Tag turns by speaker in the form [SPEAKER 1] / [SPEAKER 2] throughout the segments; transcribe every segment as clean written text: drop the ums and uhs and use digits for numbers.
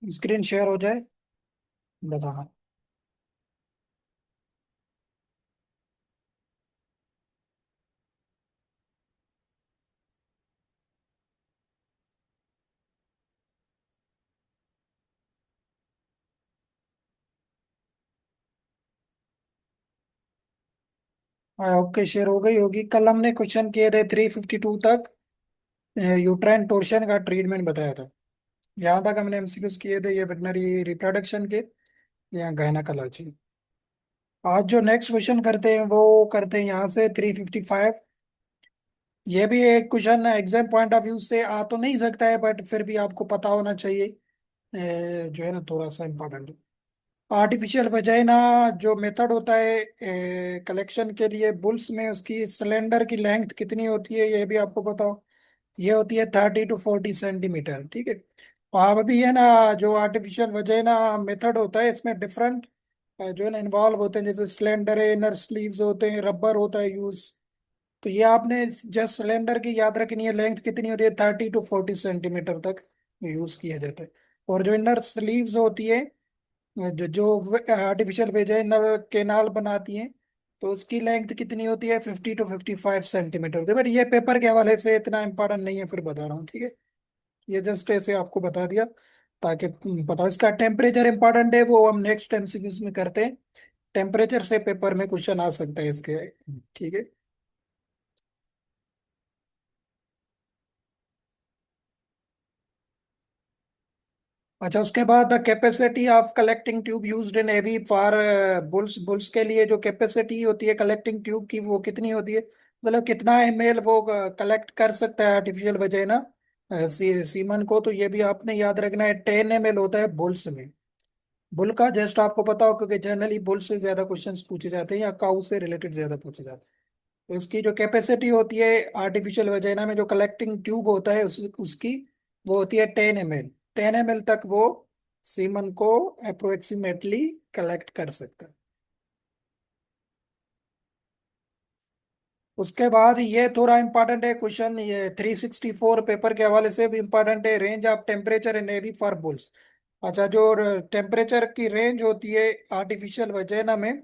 [SPEAKER 1] Screen share हो जाए, बताना। ओके, शेयर हो गई होगी। कल हमने क्वेश्चन किए थे 352 तक। यूट्राइन टोर्शन का ट्रीटमेंट बताया था। यहाँ तक हमने एमसीक्यूज किए थे, ये वेटनरी रिप्रोडक्शन के, या गायनाकोलॉजी। आज जो नेक्स्ट क्वेश्चन करते हैं वो करते हैं यहाँ से 355। ये भी एक question exam point of view से आ तो नहीं सकता है, बट फिर भी आपको पता होना चाहिए। जो है ना, थोड़ा सा इम्पोर्टेंट। आर्टिफिशियल वजाइना जो मेथड होता है कलेक्शन के लिए बुल्स में, उसकी सिलेंडर की लेंथ कितनी होती है ये भी आपको पता हो। ये होती है 30 to 40 सेंटीमीटर, ठीक है। और अभी है ना, जो आर्टिफिशियल वजाइना मेथड होता है इसमें डिफरेंट जो है ना इन्वॉल्व होते हैं, जैसे सिलेंडर है, इनर स्लीव्स होते हैं, रबर होता है यूज। तो ये आपने जस्ट सिलेंडर की याद रखनी है, लेंथ कितनी होती है 30 to 40 सेंटीमीटर तक यूज किया जाता है। और जो इनर स्लीव्स होती है, जो जो आर्टिफिशियल वेजाइनल केनाल बनाती हैं, तो उसकी लेंथ कितनी होती है 50 to 55 सेंटीमीटर होती है। बट ये पेपर के हवाले से इतना इंपॉर्टेंट नहीं है, फिर बता रहा हूँ, ठीक है। ये जस्ट ऐसे आपको बता दिया ताकि पता हो। इसका टेम्परेचर इंपॉर्टेंट है, वो हम नेक्स्ट एमसीक्यूज में करते हैं। टेम्परेचर से पेपर में क्वेश्चन आ सकता है इसके, ठीक है। अच्छा, उसके बाद the capacity of collecting tube used in AV for bulls. Bulls के लिए जो कैपेसिटी होती है कलेक्टिंग ट्यूब की, वो कितनी होती है, मतलब कितना एमएल वो कलेक्ट कर सकता है आर्टिफिशियल वजाइना सीमन को। तो ये भी आपने याद रखना है, 10 ml होता है बुल्स में। बुल का जस्ट आपको पता हो, क्योंकि जनरली बुल से ज्यादा क्वेश्चंस पूछे जाते हैं या काउ से रिलेटेड ज्यादा पूछे जाते हैं। तो इसकी जो कैपेसिटी होती है आर्टिफिशियल वजाइना में, जो कलेक्टिंग ट्यूब होता है उसकी, वो होती है 10 ml। 10 ml तक वो सीमन को अप्रोक्सीमेटली कलेक्ट कर सकता है। उसके बाद ये थोड़ा इंपॉर्टेंट है क्वेश्चन, ये 364 पेपर के हवाले से भी इंपॉर्टेंट है। Range of temperature in AV for bulls. अच्छा, जो टेम्परेचर की रेंज होती है आर्टिफिशियल वजैना में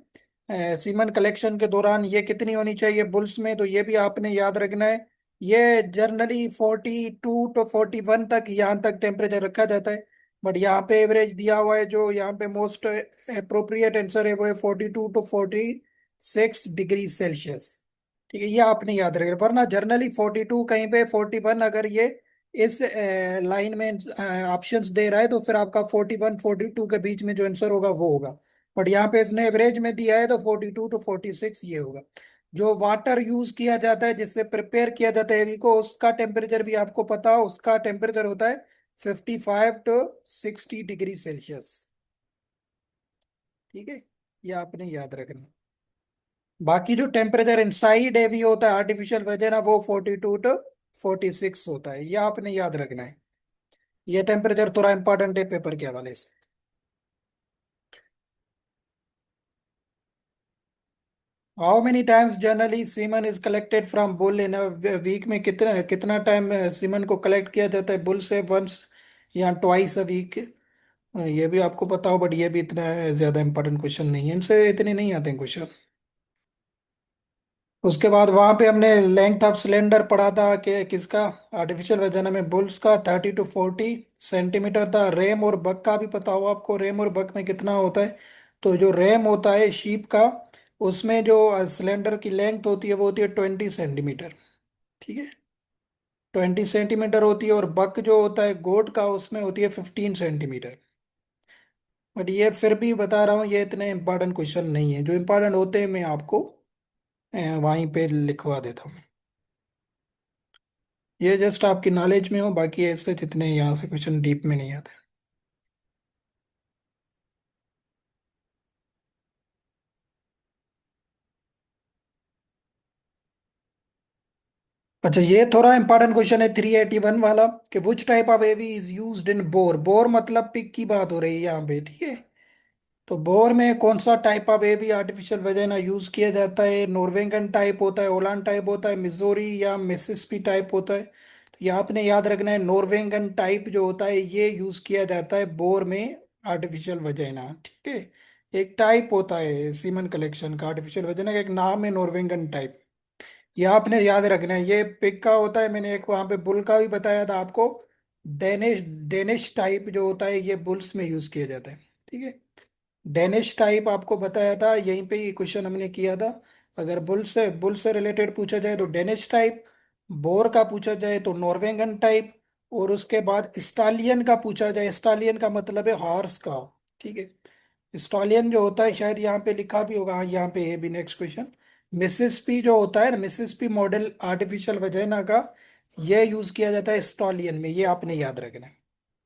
[SPEAKER 1] सीमन कलेक्शन के दौरान, ये कितनी होनी चाहिए बुल्स में, तो ये भी आपने याद रखना है। ये जनरली 42 to 41 तक, यहाँ तक टेम्परेचर रखा जाता है। बट यहाँ पे एवरेज दिया हुआ है, जो यहाँ पे मोस्ट अप्रोप्रिएट आंसर है वो है 42 to 46 डिग्री सेल्सियस। ठीक है, ये आपने याद रखना, वरना जर्नली 42, कहीं पे 41, अगर ये इस लाइन में ऑप्शंस दे रहा है तो फिर आपका 41 42 के बीच में जो आंसर होगा वो होगा। बट यहाँ पे इसने एवरेज में दिया है तो 42 to 46 ये होगा। जो वाटर यूज किया जाता है, जिससे प्रिपेयर किया जाता है एवी को, उसका टेम्परेचर भी आपको पता हो। उसका टेम्परेचर होता है 55 to 60 डिग्री सेल्सियस। ठीक है, ये आपने याद रखना। बाकी जो टेम्परेचर इनसाइड एवी होता है आर्टिफिशियल वजह ना, वो 42 to 46 होता है, ये आपने याद रखना है। ये टेम्परेचर थोड़ा इंपॉर्टेंट है पेपर के हवाले से। How many times generally semen is collected from bull in a week में, कितना कितना टाइम सीमन को कलेक्ट किया जाता है बुल से, वंस या ट्वाइस अ वीक। ये भी आपको पता हो, बट ये भी इतना ज्यादा इंपॉर्टेंट क्वेश्चन नहीं है, इनसे इतने नहीं आते हैं क्वेश्चन। उसके बाद वहां पे हमने लेंथ ऑफ सिलेंडर पढ़ा था कि किसका, आर्टिफिशियल वजाना में बुल्स का 30 to 40 सेंटीमीटर था। रेम और बक का भी पता हो आपको, रेम और बक में कितना होता है। तो जो रेम होता है शीप का, उसमें जो सिलेंडर की लेंथ होती है वो होती है 20 सेंटीमीटर। ठीक है, 20 सेंटीमीटर होती है। और बक जो होता है गोट का, उसमें होती है 15 सेंटीमीटर। बट ये फिर भी बता रहा हूँ, ये इतने इंपॉर्टेंट क्वेश्चन नहीं है। जो इंपॉर्टेंट होते हैं मैं आपको वहीं पे लिखवा देता हूँ। ये जस्ट आपकी नॉलेज में हो, बाकी ऐसे जितने यहाँ से क्वेश्चन डीप में नहीं आते। अच्छा, ये थोड़ा इंपॉर्टेंट क्वेश्चन है 381 वाला, कि which type of AV is used in boar. Boar मतलब पिग की बात हो रही है यहाँ पे, ठीक है। तो बोर में कौन सा type of AV artificial vagina use किया जाता है, नॉर्वेगन टाइप होता है, ओलान टाइप होता है, मिजोरी या मिसिसिपी टाइप होता है। ये आपने याद रखना है, नॉर्वेगन टाइप जो होता है ये यूज किया जाता है बोर में आर्टिफिशियल वजाइना, ठीक है। एक टाइप होता है सीमन कलेक्शन का आर्टिफिशियल वजाइना का, एक नाम है नॉर्वेगन टाइप। ये आपने याद रखना है। ये पिग का होता है, मैंने एक वहां पे बुल का भी बताया था आपको। डेनिश डेनिश टाइप जो होता है ये बुल्स में यूज किया जाता है, ठीक है। डेनिश टाइप आपको बताया था, यहीं पे ये क्वेश्चन हमने किया था। अगर बुल से रिलेटेड पूछा जाए तो डेनिश टाइप, बोर का पूछा जाए तो नॉर्वेगन टाइप, और उसके बाद स्टालियन का पूछा जाए, स्टालियन का मतलब है हॉर्स का, ठीक है। स्टालियन जो होता है शायद यहाँ पे लिखा भी होगा, हाँ यहाँ पे है भी नेक्स्ट क्वेश्चन। मिसिसिपी जो होता है ना, मिसिसिपी मॉडल आर्टिफिशियल वजाइना का, ये यूज किया जाता है स्टालियन में, ये आपने याद रखना है,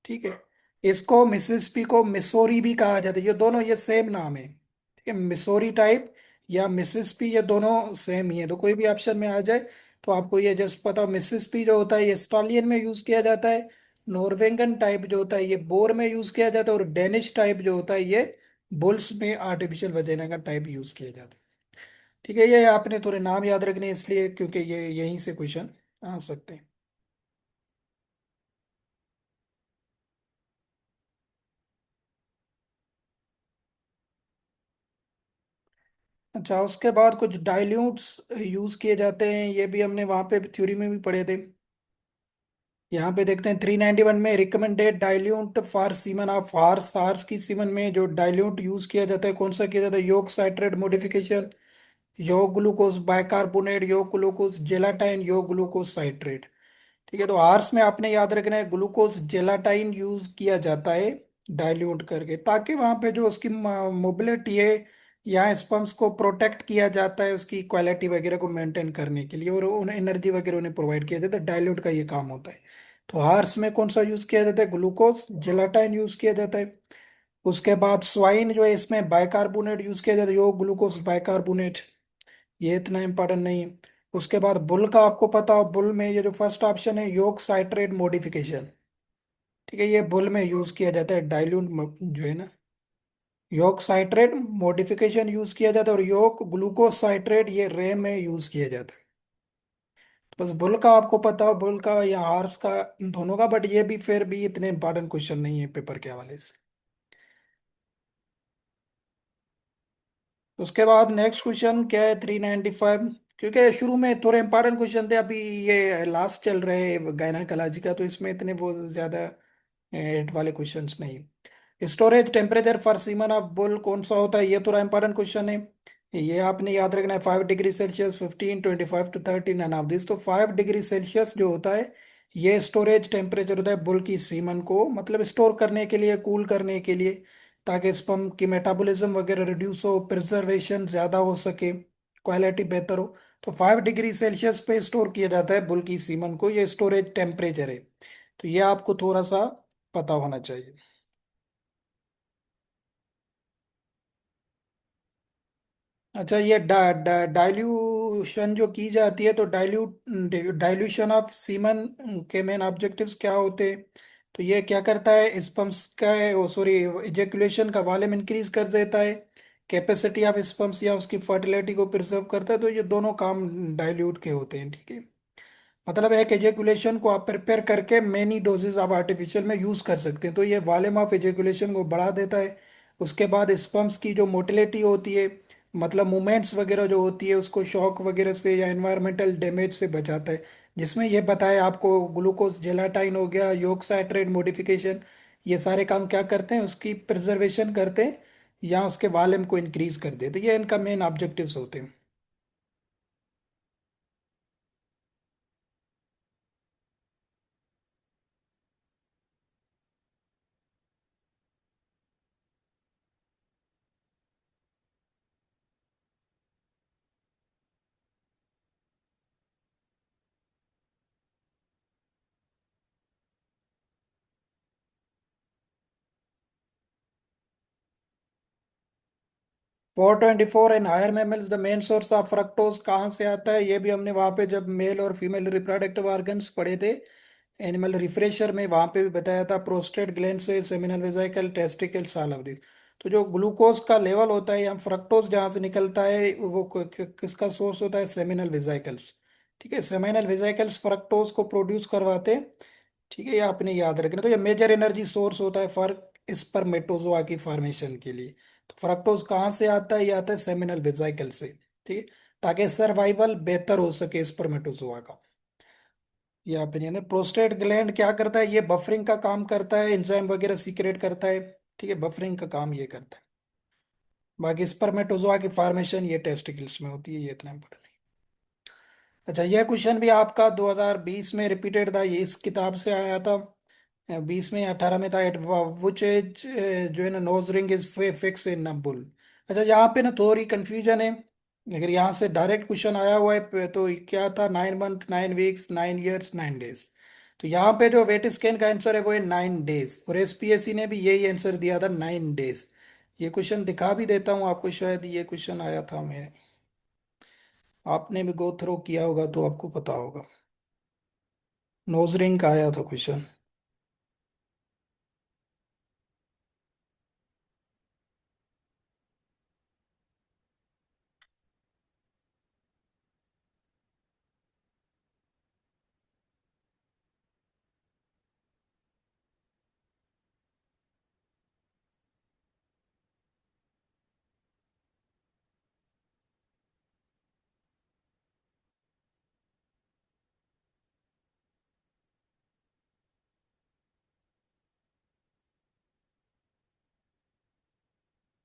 [SPEAKER 1] ठीक है। इसको मिसिसिपी को मिसोरी भी कहा जाता है, ये दोनों ये सेम नाम है, ठीक है। मिसोरी टाइप या मिसिसिपी ये दोनों सेम ही है, तो कोई भी ऑप्शन में आ जाए तो आपको ये जस्ट पता हो, मिसिसिपी जो होता है ये स्टालियन में यूज किया जाता है, नॉर्वेगन टाइप जो होता है ये बोर में यूज किया जाता है, और डेनिश टाइप जो होता है ये बुल्स में आर्टिफिशियल वजाइना का टाइप यूज किया जाता है, ठीक है। ये आपने थोड़े नाम याद रखने हैं इसलिए, क्योंकि ये यहीं से क्वेश्चन आ सकते हैं। अच्छा, उसके बाद कुछ डाइल्यूट्स यूज किए जाते हैं, ये भी हमने वहां पे थ्योरी में भी पढ़े थे। यहाँ पे देखते हैं 391 में, recommended dilute for semen of horse, horse की सीमन में जो डाइल्यूट यूज किया जाता है कौन सा किया जाता है, योग साइट्रेट मॉडिफिकेशन, योग ग्लूकोज बाइकार्बोनेट, योग ग्लूकोज जेलाटाइन, योग ग्लूकोज साइट्रेट, ठीक है। तो आर्स में आपने याद रखना है ग्लूकोज जेलाटाइन यूज किया जाता है डाइल्यूट करके, ताकि वहां पे जो उसकी मोबिलिटी है या स्पम्स को प्रोटेक्ट किया जाता है, उसकी क्वालिटी वगैरह को मेंटेन करने के लिए, और उन्हें एनर्जी वगैरह उन्हें प्रोवाइड किया जाता है, डाइल्यूट का ये काम होता है। तो आर्स में कौन सा यूज किया जाता है, ग्लूकोज जेलाटाइन यूज किया जाता है। उसके बाद स्वाइन जो है इसमें बाइकार्बोनेट यूज किया जाता है, यो ग्लूकोज बाइकार्बोनेट, ये इतना इंपॉर्टेंट नहीं है। उसके बाद बुल का आपको पता हो, बुल में ये जो फर्स्ट ऑप्शन है योग साइट्रेट मॉडिफिकेशन, ठीक है, ये बुल में यूज किया जाता है डाइल्यूट जो है ना, योग साइट्रेट मॉडिफिकेशन यूज किया जाता है, और योग ग्लूकोज साइट्रेट ये रे में यूज किया जाता है। तो बस बुल का आपको पता हो, बुल का या हार्स का, इन दोनों का, बट ये भी फिर भी इतने इंपॉर्टेंट क्वेश्चन नहीं है पेपर के हवाले से। उसके बाद नेक्स्ट क्वेश्चन क्या है, 395, क्योंकि शुरू में थोड़े इंपॉर्टेंट क्वेश्चन थे, अभी ये लास्ट चल रहे हैं गायनाकोलॉजी का, तो इसमें इतने वो ज्यादा एट वाले क्वेश्चंस नहीं। Storage temperature for semen of bull कौन सा होता है, ये थोड़ा इंपॉर्टेंट क्वेश्चन है। ये आपने याद रखना है, 5 degree Celsius, 15, 25 to 30 none of this. तो 5 डिग्री सेल्सियस जो होता है ये स्टोरेज टेम्परेचर होता है बुल की सीमन को, मतलब स्टोर करने के लिए, कूल करने के लिए, ताकि स्पर्म की मेटाबॉलिज्म वगैरह रिड्यूस हो, प्रिजर्वेशन ज़्यादा हो सके, क्वालिटी बेहतर हो। तो 5 डिग्री सेल्सियस पे स्टोर किया जाता है बुल की सीमन को, ये स्टोरेज टेम्परेचर है। तो ये आपको थोड़ा सा पता होना चाहिए। अच्छा, ये डाइल्यूशन जो की जाती है, तो डाइल्यूशन ऑफ सीमन के मेन ऑब्जेक्टिव्स क्या होते हैं, तो ये क्या करता है, स्पम्स का, ओ सॉरी, इजेकुलेशन का वॉल्यूम इंक्रीज कर देता है, कैपेसिटी ऑफ स्पम्स या उसकी फर्टिलिटी को प्रिजर्व करता है, तो ये दोनों काम डाइल्यूट के होते हैं, ठीक है। मतलब एक एजेकुलेशन को आप प्रिपेयर करके मेनी डोजेज ऑफ आर्टिफिशियल में यूज कर सकते हैं, तो ये वॉल्यूम ऑफ एजेकुलेशन को बढ़ा देता है। उसके बाद स्पर्म्स की जो मोटिलिटी होती है, मतलब मूवमेंट्स वगैरह जो होती है, उसको शॉक वगैरह से या एनवायरमेंटल डैमेज से बचाता है। जिसमें ये बताया आपको, ग्लूकोज जेलाटाइन हो गया, योग साइट्रेट मॉडिफिकेशन, ये सारे काम क्या करते हैं, उसकी प्रिजर्वेशन करते हैं या उसके वॉल्यूम को इंक्रीज कर देते हैं, ये इनका मेन ऑब्जेक्टिव्स होते हैं। 424 and higher mammals the main source of fructose कहाँ से आता है, ये भी हमने वहाँ पे जब मेल और फीमेल रिप्रोडक्टिव ऑर्गन्स पढ़े थे एनिमल रिफ्रेशर में, वहाँ पे भी बताया था, प्रोस्टेट ग्लैंड से, seminal vesicle, testicles, all of this. तो जो ग्लूकोज का लेवल होता है या फ्रक्टोज जहाँ से निकलता है वो किसका सोर्स होता है, सेमिनल वेसिकल्स, ठीक है, सेमिनल वेसिकल्स फ्रक्टोज को प्रोड्यूस करवाते हैं। ठीक है, ये आपने याद रखना। तो ये मेजर एनर्जी सोर्स होता है फॉर स्पर्मेटोजोआ की फॉर्मेशन के लिए। तो फ्रक्टोज कहाँ से आता है? ये आता है सेमिनल वेसिकल से। ठीक है, ताकि सर्वाइवल बेहतर हो सके स्पर्मेटोजोआ का। ये opinion है। प्रोस्टेट ग्लैंड क्या करता है? ये बफरिंग का काम करता है, एंजाइम वगैरह सीक्रेट करता है। ठीक है, बफरिंग का काम ये करता है। बाकी स्पर्मेटोजोआ की फॉर्मेशन ये टेस्टिकल्स में होती है, ये इतना इम्पोर्टेंट नहीं। अच्छा, यह क्वेश्चन भी आपका 2020 में रिपीटेड था, ये इस किताब से आया था। 20 में या 18 में था। एट विच एज जो है ना knows ring is fix in bull. अच्छा, यहाँ पे ना थोड़ी कंफ्यूजन है। अगर यहाँ से डायरेक्ट क्वेश्चन आया हुआ है तो क्या था? 9 मंथ, 9 वीक्स, 9 ईयर्स, 9 डेज। तो यहाँ पे जो वेट स्कैन का आंसर है वो है 9 डेज, और एसपीएससी ने भी यही आंसर दिया था, 9 डेज। ये क्वेश्चन दिखा भी देता हूँ आपको, शायद ये क्वेश्चन आया था। मैं आपने भी गो थ्रू किया होगा तो आपको पता होगा। नोज रिंग का आया था क्वेश्चन।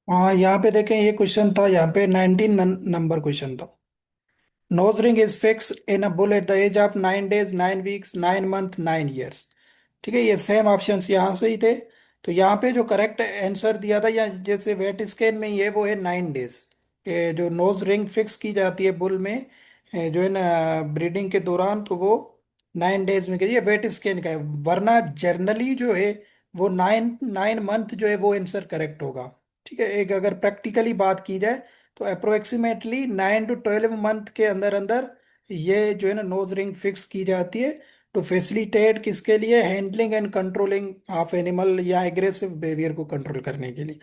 [SPEAKER 1] हाँ, यहाँ पे देखें, ये क्वेश्चन था, यहाँ पे 19 नंबर क्वेश्चन था। Nose ring is fix in a bull at the age of 9 days, 9 weeks, 9 month, 9 years. ठीक है, ये सेम ऑप्शंस यहाँ से ही थे। तो यहाँ पे जो करेक्ट आंसर दिया था, या जैसे वेट स्केल में ये वो है 9 डेज। के जो नोज रिंग फिक्स की जाती है बुल में, जो है ना ब्रीडिंग के दौरान, तो वो 9 डेज में की, ये वेट स्केल का है। वरना जर्नली जो है वो 9 9 मंथ जो है वो आंसर करेक्ट होगा। ठीक है, एक अगर प्रैक्टिकली बात की जाए तो अप्रोक्सीमेटली 9 to 12 मंथ के अंदर अंदर ये जो है ना नोज रिंग फिक्स की जाती है। टू फैसिलिटेट किसके लिए? Handling and controlling of animal या एग्रेसिव बिहेवियर को कंट्रोल करने के लिए।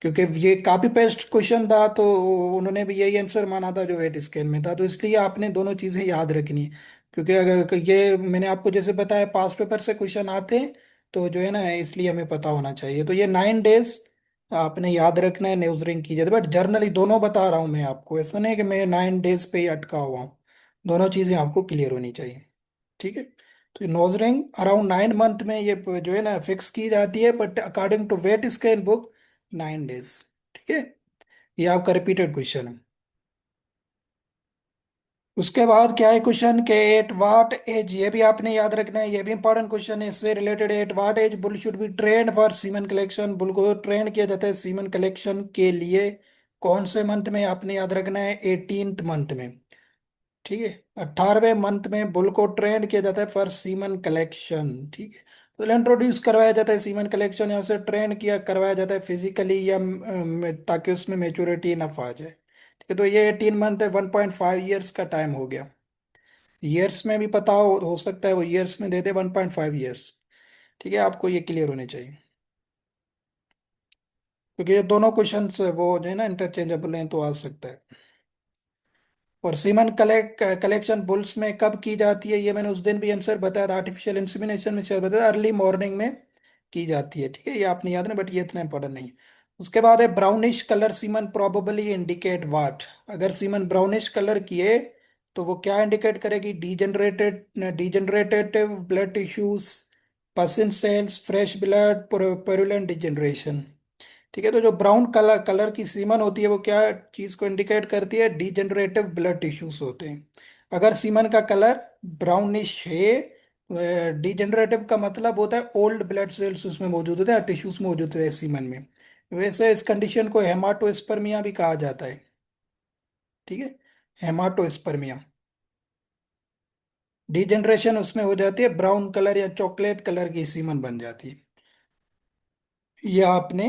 [SPEAKER 1] क्योंकि ये कॉपी पेस्ट क्वेश्चन था, तो उन्होंने भी यही आंसर माना था जो वेट स्केल में था। तो इसलिए आपने दोनों चीजें याद रखनी है। क्योंकि अगर ये मैंने आपको जैसे बताया, पास पेपर से क्वेश्चन आते हैं, तो जो है ना इसलिए हमें पता होना चाहिए। तो ये 9 डेज आपने याद रखना है न्यूज रिंग की जाती है। बट जर्नली दोनों बता रहा हूँ मैं आपको, ऐसा नहीं कि मैं 9 डेज पे ही अटका हुआ हूँ। दोनों चीजें आपको क्लियर होनी चाहिए। ठीक है, तो नोज रिंग अराउंड 9 मंथ में ये जो है ना फिक्स की जाती है, but according to vet scan book 9 days. ठीक है, ये आपका रिपीटेड क्वेश्चन है। उसके बाद क्या है क्वेश्चन के एट वाट एज, ये भी आपने याद रखना है, ये भी इंपॉर्टेंट क्वेश्चन है, इससे related. At what age bull should be trained for semen collection, bull को ट्रेन किया जाता है सीमन कलेक्शन के लिए। कौन से मंथ में? आपने याद रखना है 18th मंथ में। ठीक है, 18वें मंथ में बुल को ट्रेन किया जाता है फॉर सीमन कलेक्शन। ठीक है, तो इंट्रोड्यूस करवाया जाता है सीमन कलेक्शन, या उसे ट्रेन किया करवाया जाता है फिजिकली, या ताकि उसमें मेच्योरिटी इनफ आ जाए। ठीक है, तो ये 18 मंथ है, 1.5 ईयर्स का टाइम हो गया। ईयर्स में भी पता हो सकता है, वो ईयर्स में देते 1.5 ईयर्स। ठीक है, आपको ये क्लियर होने चाहिए। क्योंकि ये दोनों क्वेश्चंस वो जो है ना इंटरचेंजेबल हैं, तो आ सकता है। और सीमन कलेक्शन बुल्स में कब की जाती है? ये मैंने उस दिन भी आंसर बताया था, आर्टिफिशियल इंसेमिनेशन में शायद बताया, अर्ली मॉर्निंग में की जाती है। ठीक है, ये आपने याद नहीं, बट ये इतना इंपॉर्टेंट नहीं है। उसके बाद है brownish colour semen probably indicate what. अगर सीमन ब्राउनिश कलर की है तो वो क्या इंडिकेट करेगी? डीजनरेटेड ब्लड टिश्यूज, पसिन सेल्स, फ्रेश ब्लड, पेरुलेंट डिजेनरेशन। ठीक है, तो जो ब्राउन कलर कलर की सीमन होती है वो क्या चीज को इंडिकेट करती है? डीजनरेटिव ब्लड टिश्यूज होते हैं। अगर सीमन का कलर ब्राउनिश है, डीजनरेटिव का मतलब होता है ओल्ड ब्लड सेल्स उसमें मौजूद होते हैं, टिश्यूज मौजूद होते हैं सीमन में। वैसे इस कंडीशन को हेमाटोस्पर्मिया भी कहा जाता है। ठीक है, हेमाटोस्पर्मिया। डीजनरेशन उसमें हो जाती है, ब्राउन कलर या चॉकलेट कलर की सीमन बन जाती है। यह आपने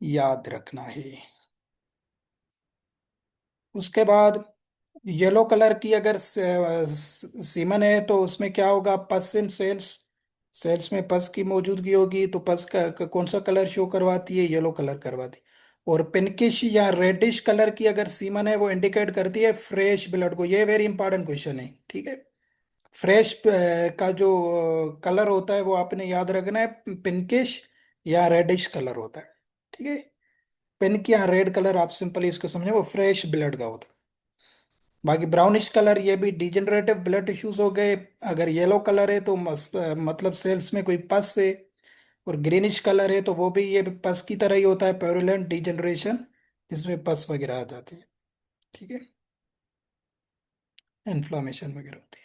[SPEAKER 1] याद रखना है। उसके बाद येलो कलर की अगर सीमन है तो उसमें क्या होगा? पस इन सेल्स, सेल्स में पस की मौजूदगी होगी। तो पस का कौन सा कलर शो करवाती है? येलो कलर करवाती है। और पिंकिश या रेडिश कलर की अगर सीमन है वो इंडिकेट करती है फ्रेश ब्लड को। ये वेरी इंपॉर्टेंट क्वेश्चन है, ठीक है। फ्रेश का जो कलर होता है वो आपने याद रखना है, पिंकिश या रेडिश कलर होता है, ठीक है। पिंक या रेड कलर आप सिंपली इसको समझे, वो फ्रेश ब्लड का होता है। बाकी ब्राउनिश कलर ये भी डिजेनरेटिव ब्लड टिश्यूज हो गए। अगर येलो कलर है तो मतलब सेल्स में कोई पस है। और ग्रीनिश कलर है तो वो भी ये पस की तरह ही होता है, प्यूरुलेंट डिजेनरेशन, जिसमें पस वगैरह आ जाती है, ठीक है, इन्फ्लामेशन वगैरह होती है।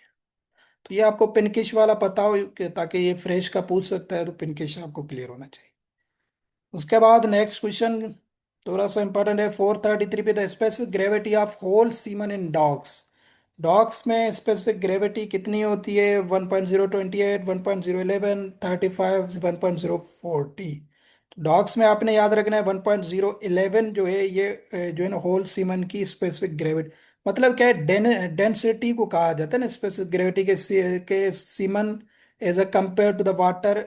[SPEAKER 1] तो ये आपको पिनकिश वाला पता हो ताकि ये फ्रेश का पूछ सकता है, तो पिनकिश आपको क्लियर होना चाहिए। उसके बाद नेक्स्ट क्वेश्चन थोड़ा सा इंपॉर्टेंट है, 433 पे, the specific gravity of whole semen in dogs. Dogs में स्पेसिफिक ग्रेविटी कितनी होती है? 1.028, 1.011, 35, 1.040। डॉग्स में आपने याद रखना है 1.011 जो है ये जो है ना होल सीमन की स्पेसिफिक ग्रेविटी। मतलब क्या है, डेंसिटी को कहा जाता है ना स्पेसिफिक ग्रेविटी के semen as a compare to the water,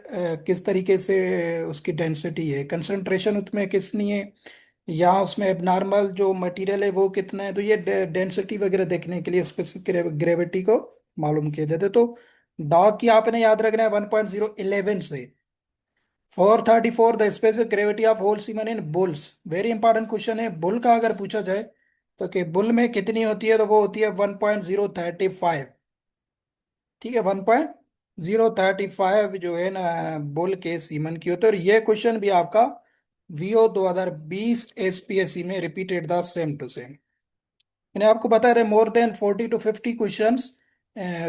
[SPEAKER 1] किस तरीके से उसकी डेंसिटी है, कंसंट्रेशन उसमें कितनी है, या उसमें एबनॉर्मल जो मटेरियल है वो कितना है। तो ये डेंसिटी वगैरह देखने के लिए स्पेसिफिक ग्रेविटी को मालूम किया जाता है। तो डॉग की आपने याद रखना है 1.011 से। 434, the specific gravity of whole semen in bulls. Very important question है, बुल का अगर पूछा जाए तो कि बुल में कितनी होती है, तो वो होती है 1.035, ठीक है। 1.035 जो है ना बुल के सीमन की होती है। और ये क्वेश्चन भी आपका वीओ 2020 एसपीएससी में रिपीटेड था, सेम टू सेम। मैंने आपको बताया था more than 40 to 50 question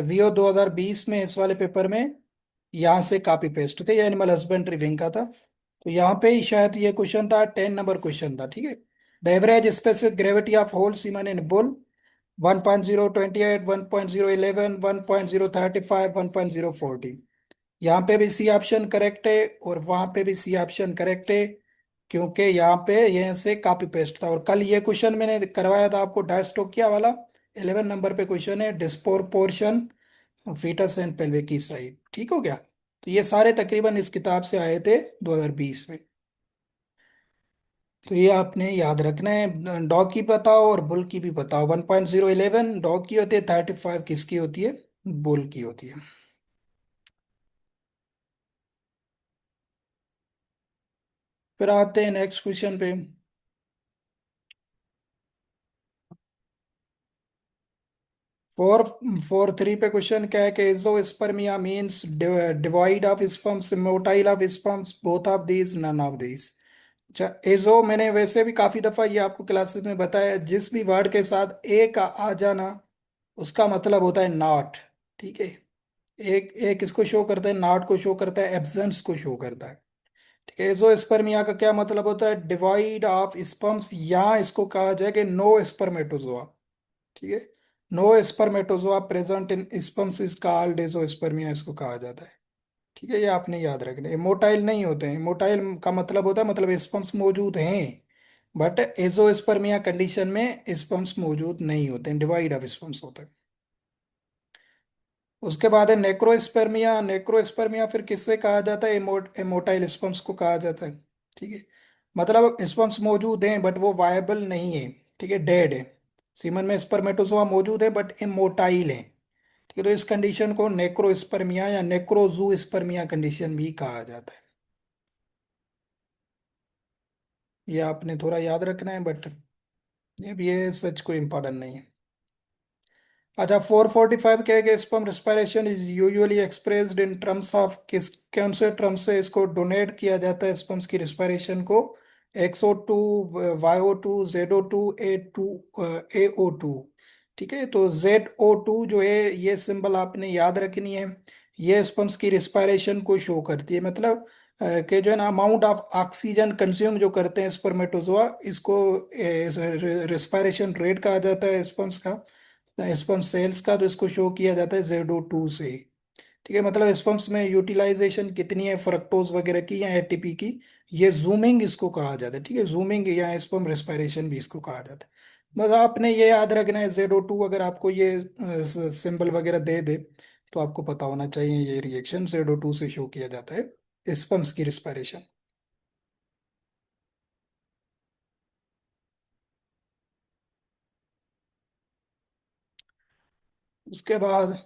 [SPEAKER 1] VO 2020 में इस वाले पेपर में यहाँ से कॉपी पेस्ट थे। ये एनिमल हस्बेंड्री विंग का था, तो यहाँ पे ही शायद ये क्वेश्चन था, 10 नंबर क्वेश्चन था, ठीक है। The average specific gravity of whole semen in bull 1.028, 1.011, 1.035, 1.040। यहाँ पे भी सी ऑप्शन करेक्ट है और वहां पे भी सी ऑप्शन करेक्ट है, क्योंकि यहाँ पे यहाँ से कॉपी पेस्ट था। और कल ये क्वेश्चन मैंने करवाया था आपको डायस्टोकिया वाला, 11 नंबर पे क्वेश्चन है, डिस्पोर्पोर्शन फीटस एंड पेल्विक की साइड, ठीक हो गया। तो ये सारे तकरीबन इस किताब से आए थे 2020 में। तो ये आपने याद रखना है, डॉग की बताओ और बुल की भी बताओ। 1.011 डॉग की होती है, 35 किसकी होती है? बुल की होती है। फिर आते हैं नेक्स्ट क्वेश्चन पे। 443 पे क्वेश्चन क्या है कि azoospermia means divide of sperms, motile of sperms, both of these, none of these. अच्छा, एजो मैंने वैसे भी काफी दफा ये आपको क्लासेस में बताया है, जिस भी वर्ड के साथ ए का आ जाना उसका मतलब होता है नॉट, ठीक है। एक एक इसको शो करता है, नॉट को शो करता है, एब्सेंस को शो करता है, ठीक है। एजोस्पर्मिया का क्या मतलब होता है? डिवाइड ऑफ स्पर्म्स, या इसको कहा जाए कि नो स्पर्मेटोजोआ, ठीक है। No spermatozoa present in sperms is called azoospermia, इसको कहा जाता है, ठीक है। ये आपने याद रखना है, मोटाइल नहीं होते हैं। मोटाइल का मतलब होता है मतलब स्पर्म्स मौजूद हैं, बट एजोस्पर्मिया कंडीशन में स्पर्म्स मौजूद नहीं होते हैं, डिवाइड ऑफ स्पर्म्स होते हैं। उसके बाद है नेक्रोस्पर्मिया। नेक्रोस्पर्मिया फिर किससे कहा जाता है? इमोटाइल स्पर्म्स को कहा जाता है, ठीक है। मतलब स्पर्म्स मौजूद हैं बट वो वायबल नहीं है, ठीक है, डेड है। सीमन में स्पर्मेटोजोआ मौजूद है बट इमोटाइल है, ठीक है। तो इस कंडीशन को नेक्रोस्पर्मिया या नेक्रोजूस्पर्मिया कंडीशन भी कहा जाता है। ये आपने थोड़ा याद रखना है, बट ये भी है, सच कोई इंपॉर्टेंट नहीं है। अच्छा, 445 क्या है कि sperm respiration is usually expressed in terms of किस, कौन से टर्म से इसको डोनेट किया जाता है स्पर्म्स की रेस्पिरेशन को? XO2, YO2, ZO2, AO2, ठीक है। तो ZO2 जो है ये सिंबल आपने याद रखनी है, ये स्पर्म्स की रेस्पिरेशन को शो करती है। मतलब कि जो है ना अमाउंट ऑफ ऑक्सीजन कंज्यूम जो करते हैं स्पर्मेटोजोआ, इसको रेस्पिरेशन रेट कहा जाता है स्पर्म्स का, स्पर्म सेल्स का। तो इसको शो किया जाता है ZO2 से, ठीक है। मतलब स्पर्म्स में यूटिलाइजेशन कितनी है फ्रक्टोज वगैरह की या एटीपी की, ये जूमिंग इसको कहा जाता है, ठीक है। जूमिंग या स्पर्म रेस्पिरेशन भी इसको कहा जाता है। बस आपने ये याद रखना है, ZO2 अगर आपको ये सिंबल वगैरह दे दे तो आपको पता होना चाहिए ये रिएक्शन ZO2 से शो किया जाता है स्पर्म्स की रेस्पिरेशन। उसके बाद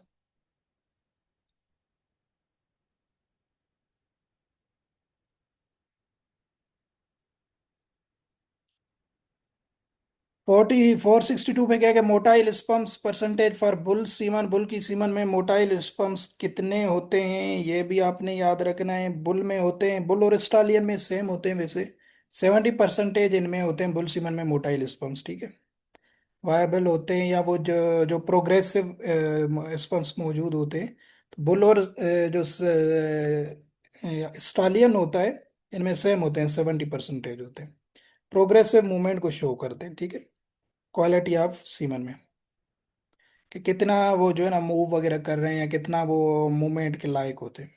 [SPEAKER 1] 462 में क्या है कि motile sperms percentage for bull semen, bull की सीमन में मोटाइल स्पर्म्स कितने होते हैं ये भी आपने याद रखना है। बुल में होते हैं, बुल और स्टालियन में सेम होते हैं वैसे। 70% इनमें होते हैं बुल सीमन में मोटाइल स्पर्म्स, ठीक है। वायबल होते हैं या वो जो जो प्रोग्रेसिव स्पर्म्स मौजूद होते हैं। तो बुल और जो स्टालियन होता है, इनमें सेम होते हैं, 70% होते हैं। प्रोग्रेसिव मूवमेंट को शो करते हैं, ठीक है, क्वालिटी ऑफ सीमन में, कि कितना वो जो है ना मूव वगैरह कर रहे हैं या कितना वो मूवमेंट के लायक होते हैं।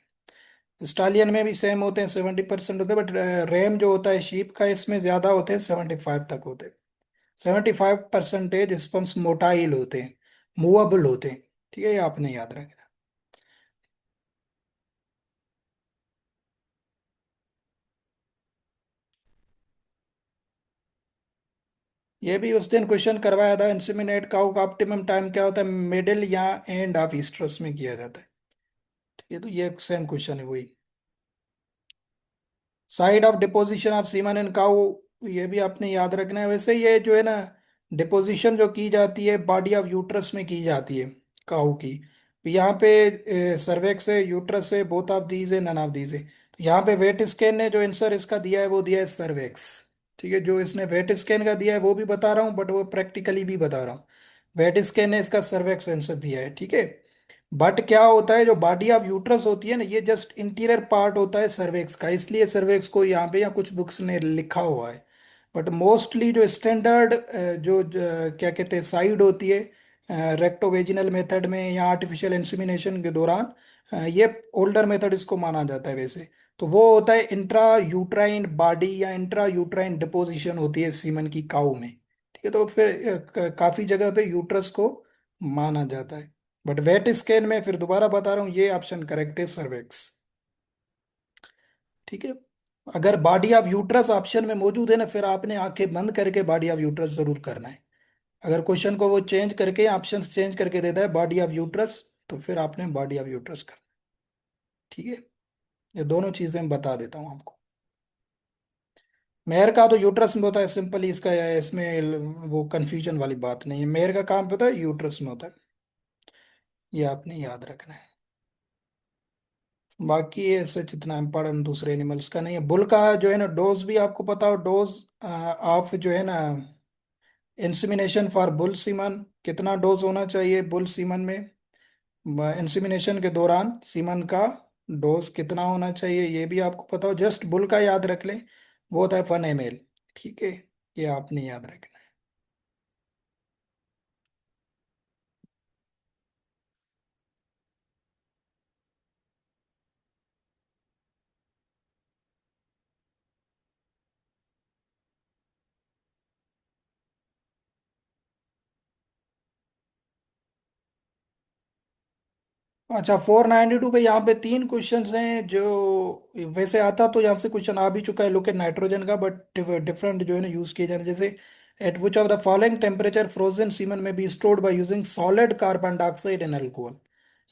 [SPEAKER 1] स्टालियन में भी सेम होते हैं, 70% होते हैं, बट रैम जो होता है शीप का, इसमें ज्यादा होते हैं, 75 तक होते हैं। 75% स्पर्म्स मोटाइल होते हैं, मूवेबल होते हैं, ठीक है, ये आपने याद रखना। ये भी उस दिन क्वेश्चन करवाया था, इंसेमिनेट काउ का ऑप्टिमम टाइम क्या होता है, मिडिल या एंड ऑफ ईस्ट्रस में किया जाता है। ठीक है, तो ये सेम क्वेश्चन है वही। Side of deposition of semen in cow, ये भी आपने याद रखना है। वैसे ये जो है ना, डिपोजिशन जो की जाती है बॉडी ऑफ यूट्रस में की जाती है काउ की। तो यहाँ पे सर्वेक्स है, यूट्रस है, बोथ ऑफ दीज है, नन ऑफ दीज है। तो यहाँ पे वेट स्कैन ने जो आंसर इसका दिया है वो दिया है सर्वेक्स। ठीक है, जो इसने वेट स्कैन का दिया है वो भी बता रहा हूँ, बट वो प्रैक्टिकली भी बता रहा हूँ। वेट स्कैन ने इसका सर्वेक्स आंसर दिया है, ठीक है। बट क्या होता है, जो बॉडी ऑफ यूट्रस होती है ना, ये जस्ट इंटीरियर पार्ट होता है सर्वेक्स का, इसलिए सर्वेक्स को यहाँ पे या कुछ बुक्स ने लिखा हुआ है। बट मोस्टली जो स्टैंडर्ड क्या कहते हैं साइड होती है रेक्टोवेजिनल मेथड में या आर्टिफिशियल इंसेमिनेशन के दौरान, ये ओल्डर मेथड इसको माना जाता है वैसे। तो वो होता है इंट्रा यूट्राइन बॉडी या इंट्रा यूट्राइन डिपोजिशन होती है सीमन की काऊ में। ठीक है, तो फिर काफी जगह पे यूट्रस को माना जाता है। बट वेट स्कैन में फिर दोबारा बता रहा हूँ, ये ऑप्शन करेक्ट है, सर्वेक्स। ठीक है। अगर बॉडी ऑफ यूट्रस ऑप्शन में मौजूद है ना, फिर आपने आंखें बंद करके बॉडी ऑफ यूट्रस जरूर करना है। अगर क्वेश्चन को वो चेंज करके ऑप्शंस चेंज करके देता है बॉडी ऑफ यूट्रस, तो फिर आपने बॉडी ऑफ यूट्रस करना। ठीक है, ये दोनों चीजें मैं बता देता हूँ आपको। मेयर का तो यूट्रस में होता है, सिंपली इसका इसमें वो कंफ्यूजन वाली बात नहीं है, मेयर का काम पता है यूट्रस में होता है, ये आपने याद रखना है। बाकी ऐसे जितना इम्पोर्टेंट दूसरे एनिमल्स का नहीं है। बुल का जो है ना डोज भी आपको पता हो, डोज ऑफ जो है ना इंसेमिनेशन फॉर बुल सीमन, कितना डोज होना चाहिए बुल सीमन में, इंसेमिनेशन के दौरान सीमन का डोज कितना होना चाहिए ये भी आपको पता हो। जस्ट बुल का याद रख लें, वो होता है 1 ml। ठीक है, ये आपने याद रखना है। अच्छा, 492 पे यहाँ पे 3 क्वेश्चंस हैं जो वैसे आता तो यहाँ से क्वेश्चन आ भी चुका है लुक एट नाइट्रोजन का, बट डिफरेंट जो है ना यूज किए जाने, जैसे at which of the following temperature frozen semen में be stored by using solid carbon dioxide and alcohol.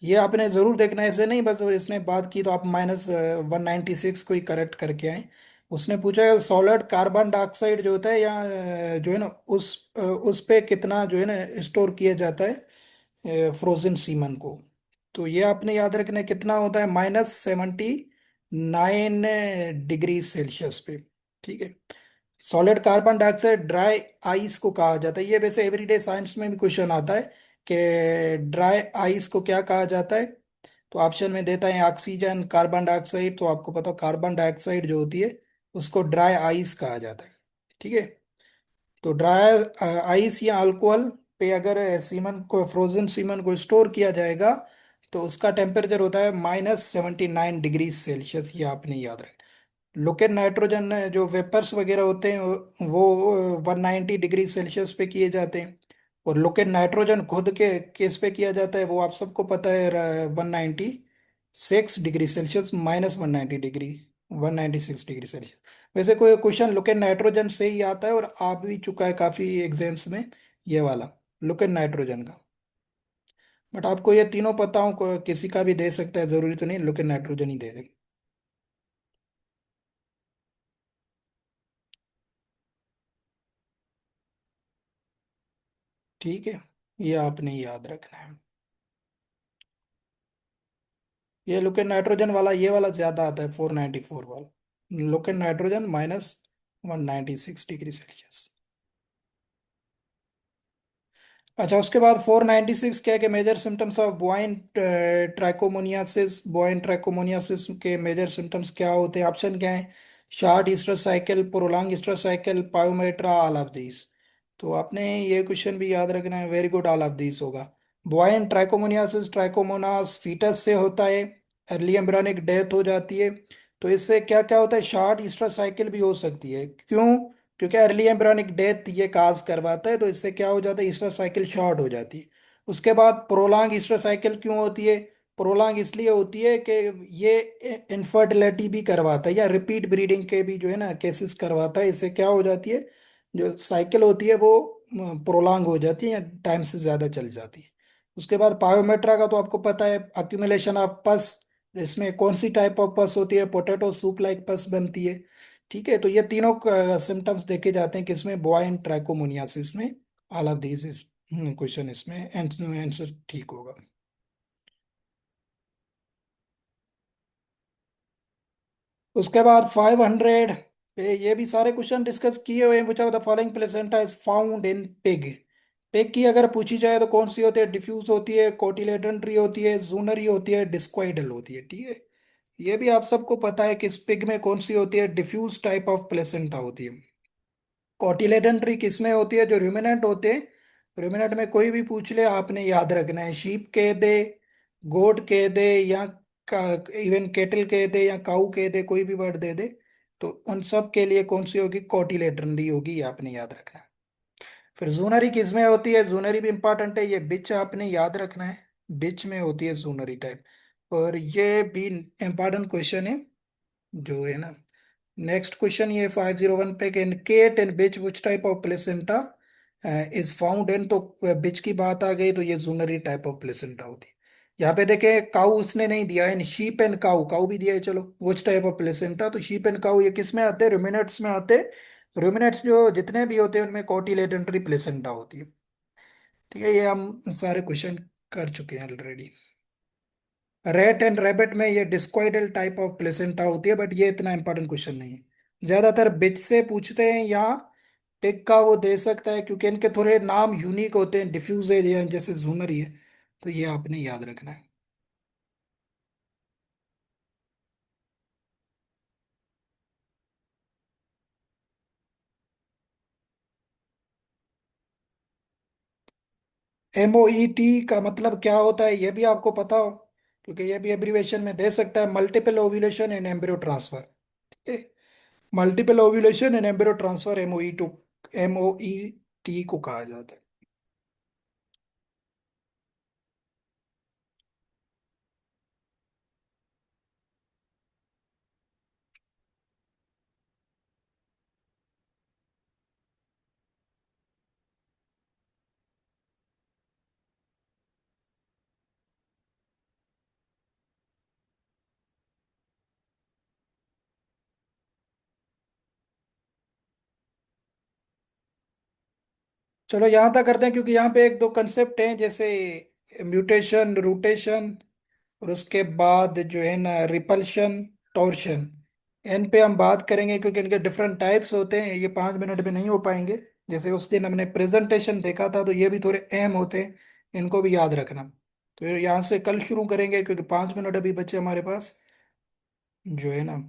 [SPEAKER 1] ये आपने जरूर देखना है, ऐसे नहीं बस इसने बात की तो आप -196 को ही करेक्ट करके आए। उसने पूछा है सॉलिड कार्बन डाइऑक्साइड जो होता है या जो है ना उस पे कितना जो है ना स्टोर किया जाता है फ्रोजन सीमन को। तो ये आपने याद रखना है, कितना होता है, -79 डिग्री सेल्सियस पे। ठीक है। Solid carbon dioxide dry ice को कहा जाता है, ये वैसे एवरीडे साइंस में भी क्वेश्चन आता है कि ड्राई आइस को क्या कहा जाता है। तो ऑप्शन में देता है ऑक्सीजन, कार्बन डाइऑक्साइड, तो आपको पता कार्बन डाइऑक्साइड जो होती है उसको ड्राई आइस कहा जाता है। ठीक है। तो ड्राई आइस या अल्कोहल पे अगर सीमन को, फ्रोजन सीमन को स्टोर किया जाएगा, तो उसका टेम्परेचर होता है -79 डिग्री सेल्सियस, ये आपने याद रखना। लिक्विड नाइट्रोजन जो वेपर्स वगैरह होते हैं वो 190 डिग्री सेल्सियस पे किए जाते हैं। और लिक्विड नाइट्रोजन खुद के केस पे किया जाता है, वो आप सबको पता है, 196 degree Celsius, -190 degree, 196 degree Celsius. वैसे कोई क्वेश्चन लिक्विड नाइट्रोजन से ही आता है और आ भी चुका है काफी एग्जाम्स में, ये वाला लिक्विड नाइट्रोजन का। बट आपको ये तीनों पता हो, किसी का भी दे सकता है, जरूरी तो नहीं लेकिन नाइट्रोजन ही दे दे। ठीक है, ये आपने याद रखना है। ये लुकेन नाइट्रोजन वाला, ये वाला ज्यादा आता है, 494 वाला। Liquid nitrogen -196 degree Celsius. अच्छा, उसके बाद 496 क्या है कि major symptoms of bovine trichomoniasis. Bovine trichomoniasis के मेजर सिम्टम्स क्या होते हैं? ऑप्शन क्या है? Short oestrus cycle, prolonged oestrus cycle, pyometra, all of these. तो आपने ये क्वेश्चन भी याद रखना है, very good, all of these होगा। बुआइन ट्राइकोमोनियासिस ट्राइकोमोनास फीटस से होता है, अर्ली एम्ब्रियोनिक डेथ हो जाती है। तो इससे क्या क्या होता है? शॉर्ट ईस्टर साइकिल भी हो सकती है। क्यों? क्योंकि अर्ली एम्ब्रियोनिक डेथ ये काज करवाता है, तो इससे क्या हो जाता है? ईस्टर साइकिल शॉर्ट हो जाती है। उसके बाद प्रोलॉन्ग ईस्टर साइकिल क्यों होती है? प्रोलॉन्ग इसलिए होती है कि ये इनफर्टिलिटी भी करवाता है, या रिपीट ब्रीडिंग के भी जो है ना केसेस करवाता है। इससे क्या हो जाती है? जो साइकिल होती है वो प्रोलॉन्ग हो जाती है, या टाइम से ज्यादा चल जाती है। उसके बाद पायोमेट्रा का तो आपको पता है, अक्यूमुलेशन ऑफ पस। इसमें कौन सी टाइप ऑफ पस होती है? पोटैटो सूप लाइक पस बनती है। ठीक है, तो ये तीनों सिम्टम्स देखे जाते हैं किसमें? बॉयन ट्राइकोमोनियासिस में। ऑल ऑफ दीज इस क्वेश्चन इसमें आंसर ठीक होगा। उसके बाद 500 पे ये भी सारे क्वेश्चन डिस्कस किए हुए हैं। विच of the following placenta is found in pig? Pig की अगर पूछी जाए तो कौन सी होती है? डिफ्यूज होती है, कोटिलेडंट्री होती है, जूनरी होती है, डिस्क्वाइडल होती है। ठीक है, ये भी आप सबको पता है कि इस पिग में कौन सी होती है? डिफ्यूज टाइप ऑफ प्लेसेंटा होती है। कॉटिलेडन ट्री किसमें होती है? जो रूमिनेंट होते हैं। रूमिनेंट में कोई भी पूछ ले आपने याद रखना है, शीप कह दे, गोट कह दे, या इवन केटल कह दे, या काऊ कह दे, कोई भी वर्ड दे दे। तो उन सब के लिए कौन सी होगी? कॉटिलेडन होगी, ये आपने याद रखना है। फिर जूनरी किसमें होती है? जूनरी भी इंपॉर्टेंट है, ये बिच आपने याद रखना है। बिच में होती है जूनरी टाइप। और ये भी इंपॉर्टेंट क्वेश्चन है जो है ना। नेक्स्ट क्वेश्चन ये 501 पे, in cat and bitch which type of placenta is found in. तो बिच की बात आ गई, तो ये जूनरी टाइप ऑफ प्लेसेंटा होती है। यहाँ पे देखें, काऊ उसने नहीं दिया है, शीप एंड काऊ, काऊ भी दिया है, चलो विच टाइप ऑफ प्लेसेंटा। तो शीप एंड काऊ ये किस में आते हैं? रुमिनेट्स में आते हैं। रुमिनेट्स जो जितने भी होते हैं उनमें कोटिलेडंट्री प्लेसेंटा होती है। ठीक है, ये हम सारे क्वेश्चन कर चुके हैं ऑलरेडी। रेट एंड रैबिट में ये डिस्क्वाइडल टाइप ऑफ प्लेसेंटा होती है, बट ये इतना इंपॉर्टेंट क्वेश्चन नहीं है। ज्यादातर बिच से पूछते हैं, या पिग का वो दे सकता है, क्योंकि इनके थोड़े नाम यूनिक होते हैं, डिफ्यूज है जैसे जूनर ही है। तो ये आपने याद रखना है। MOET का मतलब क्या होता है, ये भी आपको पता हो, क्योंकि ये भी एब्रीवेशन में दे सकता है, multiple ovulation and embryo transfer. ठीक है, multiple ovulation and embryo transfer, MOET को कहा जाता है। चलो यहाँ तक करते हैं, क्योंकि यहाँ पे एक दो कंसेप्ट हैं, जैसे म्यूटेशन, रोटेशन, और उसके बाद जो है ना रिपल्शन, टॉर्शन। इन पे हम बात करेंगे, क्योंकि इनके डिफरेंट टाइप्स होते हैं, ये 5 मिनट में नहीं हो पाएंगे। जैसे उस दिन हमने प्रेजेंटेशन देखा था, तो ये भी थोड़े अहम होते हैं, इनको भी याद रखना। तो यहाँ से कल शुरू करेंगे, क्योंकि 5 मिनट अभी बचे हमारे पास, जो है ना।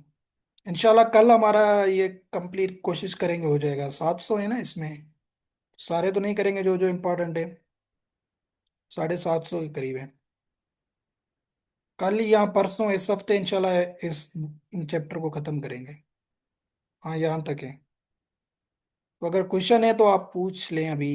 [SPEAKER 1] इंशाल्लाह कल हमारा ये कंप्लीट कोशिश करेंगे, हो जाएगा। 700 है ना इसमें, सारे तो नहीं करेंगे, जो जो इम्पोर्टेंट है। 750 के करीब है। कल या परसों इस हफ्ते इंशाल्लाह इस चैप्टर को खत्म करेंगे। हाँ, यहाँ तक है। तो अगर क्वेश्चन है तो आप पूछ लें अभी।